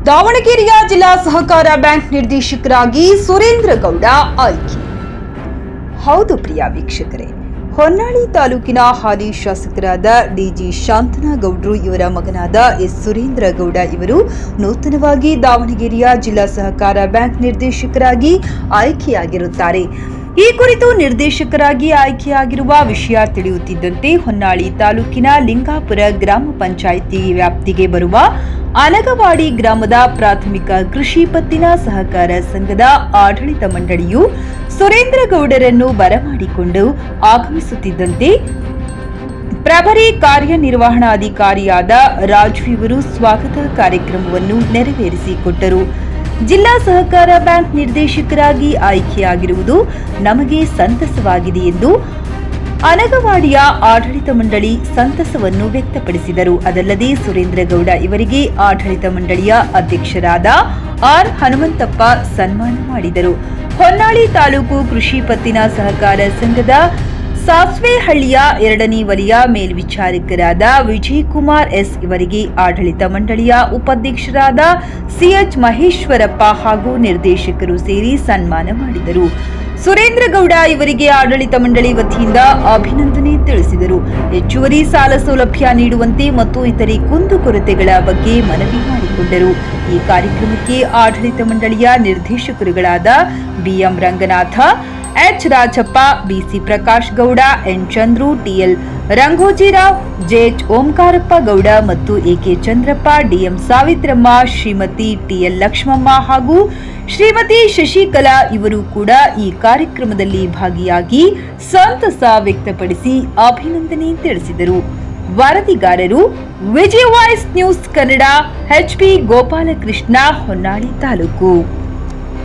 ದಾವಣಗೆರೆಯ ಜಿಲ್ಲಾ ಸಹಕಾರ ಬ್ಯಾಂಕ್ ನಿರ್ದೇಶಕರಾಗಿ ಸುರೇಂದ್ರ ಗೌಡ ಆಯ್ಕೆ. ಹೌದು ಪ್ರಿಯ ವೀಕ್ಷಕರೇ, ಹೊನ್ನಾಳಿ ತಾಲೂಕಿನ ಹಾಲಿ ಶಾಸಕರಾದ ಡಿಜಿ ಶಾಂತನಗೌಡರು ಇವರ ಮಗನಾದ ಎಸ್ ಸುರೇಂದ್ರ ಗೌಡ ಇವರು ನೂತನವಾಗಿ ದಾವಣಗೆರೆಯ ಜಿಲ್ಲಾ ಸಹಕಾರ ಬ್ಯಾಂಕ್ ನಿರ್ದೇಶಕರಾಗಿ ಆಯ್ಕೆಯಾಗಿರುತ್ತಾರೆ. ಈ ಕುರಿತು ನಿರ್ದೇಶಕರಾಗಿ ಆಯ್ಕೆಯಾಗಿರುವ ವಿಷಯ ತಿಳಿಯುತ್ತಿದ್ದಂತೆ ಹೊನ್ನಾಳಿ ತಾಲೂಕಿನ ಲಿಂಗಾಪುರ ಗ್ರಾಮ ಪಂಚಾಯಿತಿ ವ್ಯಾಪ್ತಿಗೆ ಬರುವ ಅನಗವಾಡಿ ಗ್ರಾಮದ ಪ್ರಾಥಮಿಕ ಕೃಷಿ ಪತ್ತಿನ ಸಹಕಾರ ಸಂಘದ ಆಡಳಿತ ಮಂಡಳಿಯು ಸುರೇಂದ್ರ ಗೌಡರನ್ನು ಬರಮಾಡಿಕೊಂಡು ಆಗಮಿಸುತ್ತಿದ್ದಂತೆ ಪ್ರಭಾರಿ ಕಾರ್ಯನಿರ್ವಹಣಾಧಿಕಾರಿಯಾದ ರಾಜು ಇವರು ಸ್ವಾಗತ ಕಾರ್ಯಕ್ರಮವನ್ನು ನೆರವೇರಿಸಿಕೊಟ್ಟರು. ಜಿಲ್ಲಾ ಸಹಕಾರ ಬ್ಯಾಂಕ್ ನಿರ್ದೇಶಕರಾಗಿ ಆಯ್ಕೆಯಾಗಿರುವುದು ನಮಗೆ ಸಂತಸವಾಗಿದೆ ಎಂದು ಅನಗವಾಡಿಯ ಆಡಳಿತ ಮಂಡಳಿ ಸಂತಸವನ್ನು ವ್ಯಕ್ತಪಡಿಸಿದರು. ಅದಲ್ಲದೆ ಸುರೇಂದ್ರ ಗೌಡ ಇವರಿಗೆ ಆಡಳಿತ ಮಂಡಳಿಯ ಅಧ್ಯಕ್ಷರಾದ ಆರ್ ಹನುಮಂತಪ್ಪ ಸನ್ಮಾನ ಮಾಡಿದರು. ಹೊನ್ನಾಳಿ ತಾಲೂಕು ಕೃಷಿ ಪತ್ತಿನ ಸಹಕಾರ ಸಂಘದ ಸಾಸ್ವೆಹಳ್ಳಿಯ 2ನೇ ವಲಯ ಮೇಲ್ವಿಚಾರಕರಾದ ವಿಜಯಕುಮಾರ್ ಎಸ್ ಇವರಿಗೆ ಆಡಳಿತ ಮಂಡಳಿಯ ಉಪಾಧ್ಯಕ್ಷರಾದ ಸಿಎಚ್ ಮಹೇಶ್ವರಪ್ಪ ಹಾಗೂ ನಿರ್ದೇಶಕರು ಸೇರಿ ಸನ್ಮಾನ ಮಾಡಿದರು. ಸುರೇಂದ್ರ ಗೌಡ ಇವರಿಗೆ ಆಡಳಿತ ಮಂಡಳಿ ವತಿಯಿಂದ ಅಭಿನಂದನೆ ತಿಳಿಸಿದರು. ಹೆಚ್ಚುವರಿ ಸಾಲ ಸೌಲಭ್ಯ ನೀಡುವಂತೆ ಮತ್ತು ಇತರೆ ಕುಂದುಕೊರತೆಗಳ ಬಗ್ಗೆ ಮನವಿ ಮಾಡಿಕೊಂಡರು. ಈ ಕಾರ್ಯಕ್ರಮಕ್ಕೆ ಆಡಳಿತ ಮಂಡಳಿಯ ನಿರ್ದೇಶಕರುಗಳಾದ BM Ranganatha, H Rajappa, BC Prakash Gowda, N Chandru, TL Rangojirao, JH Omkarappa Gowda ಮತ್ತು AK Chandrappa, DM Savitramma, Shrimati TL Lakshmamma ಹಾಗೂ ಶ್ರೀಮತಿ ಶಶಿಕಲಾ ಇವರು ಕೂಡ ಈ ಕಾರ್ಯಕ್ರಮದಲ್ಲಿ ಭಾಗಿಯಾಗಿ ಸಂತಸ ವ್ಯಕ್ತಪಡಿಸಿ ಅಭಿನಂದನೆ ತಿಳಿಸಿದರು. ವರದಿಗಾರರು Vijaya voice news Kannada, HP Gopalakrishna, Honnali taluk.